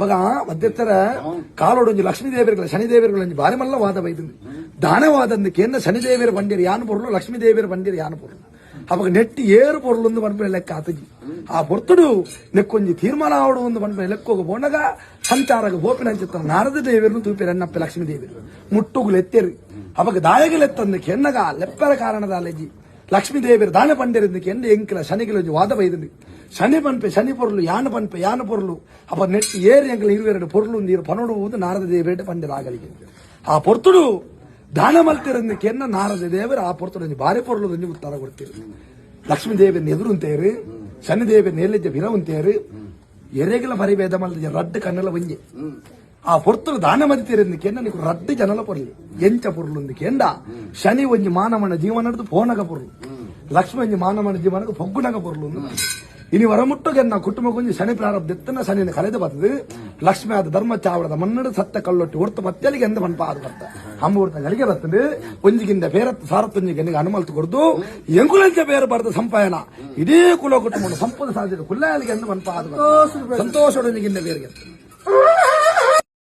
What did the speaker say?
ಅವಾಗ ಮಧ್ಯತ್ತರ ಕಾಲೋಡೊಂಜಿ ಲಕ್ಷ್ಮೀದೇವಿಗಳ ಶನಿದೇವಿಗಳ ಬಾರಿ ಮಲ್ಲ ವಾದ ಬೈದು ದಾನವಾದಂದಕ್ಕೆ ಶನಿದೇವಿಯರ ಬಂದಿರಿ ಯಾನು ಪೊರ್ಲು ಲಕ್ಷ್ಮೀದೇವಿಯರ ಬಂದಿರಿ ಯಾನು ಪೊರ್ಲು ಅವಾಗ ನೆಟ್ಟಿ ಏರು ಪೊರ್ಲು ಬಂದ್ಬಿಡ ಲೆಕ್ಕ ಆತಜಿ ಆ ಪೊರ್ತುಡು ನೆಕ್ಕೊಂಜಿ ತೀರ್ಮಾನ ಆವಡು ಒಂದು ಬಂದ್ಬಿಡ ಲೆಕ್ಕೋಗ ಬೋಣಗ ಸಂಚಾರಗ ಬೋಪಿನ ಅಂಚಿತ್ತ ನಾರದ ದೇವಿಯರನ್ನು ತೂಪಿರ ಎನ್ನಪ್ಪ ಲಕ್ಷ್ಮೀದೇವಿಯರು ಮುಟ್ಟುಗುಲು ಎತ್ತೇರಿ ಅವಾಗ ದಾಯಗಲೆತ್ತಂದಕ್ಕೆ ಎನ್ನಗ ಲೆಪ್ಪರ ಕಾರಣದ ಅಲೆಜಿ ಲಕ್ಷ್ಮೀದೇವಿಯರು ದಾನ ಪಂಡಿರಿಂದಕ್ಕೆ ಎಂದ ಎಂಕಿಲ ಶನಿಗಿಲೊಂಜಿ ವಾದ ಬೈದು ಶನಿ ಪನ್ಪೆ ಶನಿ ಪೊರ್ಲು ಯಾನು ಪನ್ಪೆ ಯಾನು ಪೊರ್ಲು ಅಪ್ಪ ನೆಟ್ಟಿ ಏರಿ ಎಂಕಲ ಇರುವೆರಡು ಪೊರ್ಲು ನೀರು ಪನಡುವುದು ನಾರದ ದೇವಿಯರ ಪಂಡಿರಾಗಲಿಗೆ ಆ ಪೊರ್ತುಡು ದಾನ ಮಲ್ತಿರಂದಕ್ಕೆ ಎನ್ನ ನಾರದ ದೇವರು ಆ ಪೊರ್ತುಡು ಬಾರಿ ಪೊರ್ಲು ಉತ್ತರ ಕೊಡ್ತೀರಿ ಲಕ್ಷ್ಮೀದೇವಿಯನ್ನ ಎದುರುಂತೇರು ಶನಿದೇವಿಯನ್ನ ಎಲ್ಲಿದ್ದ ಬಿರವಂತೇರು ಎರೆಗಲ ಪರಿಭೇದ ಮಲ್ದ ರಡ್ಡು ಕಣ್ಣಲ ಒಂಜೆ ಆ ಪೊರ್ತುಡು ದಾನ ಮಲ್ತಿರಂದಕ್ಕೆ ಎನ್ನ ನೀಕು ರಡ್ಡು ಜನಲ ಪೊರ್ಲಿ ಎಂಚ ಪೊರ್ಲು ಎಂದ ಶನಿ ಒಂಜಿ ಮಾನವನ ಜೀವನ ನಡೆದು ಪೋನಗ ಪೊರ್ಲು ಲಕ್ಷ್ಮಿ ಒಂಜಿ ಮಾನವನ ಜೀವನಕ್ಕೆ ಪೊಗ್ಗುನಗ ಪೊರ್ಲು ಇನಿ ಹೊರಮುಟ್ಟಗೆ ನಾ ಕುಟುಂಬ ಕೊಂಚ ಶನಿ ಪ್ರಾರಬ್ಧ ಎತ್ತನ ಶನಿನ ಕಳೆದು ಬರ್ತದೆ ಲಕ್ಷ್ಮಿ ಆದ ಧರ್ಮ ಚಾವಡದ ಮನ್ನಡ ಸತ್ತ ಕಲ್ಲೊಟ್ಟಿ ಹೊರ್ತು ಮತ್ತೆಲಿಗೆ ಎಂದ ಮನ್ಪ ಆದ ಬರ್ತ ಅಮ್ಮೂರ್ತ ಗಳಿಗೆ ಬರ್ತದೆ ಒಂಜಿಗಿಂದ ಬೇರತ್ತು ಸಾರತ್ತೊಂಜಿಗೆ ಅನುಮಲ್ತು ಕೊಡ್ದು ಎಂಕುಲಂಚ ಬೇರೆ ಬರೆದ ಸಂಪಾಯನ ಇಡೀ ಕುಲ ಕುಟುಂಬ ಸಂಪದ ಸಾಧ್ಯತೆ ಕುಲ್ಲಾಲಿಗೆ ಎಂದ ಮನ್ಪ ಆದ ಸಂತೋಷದೊಂದಿಗಿಂದ ಬೇರೆ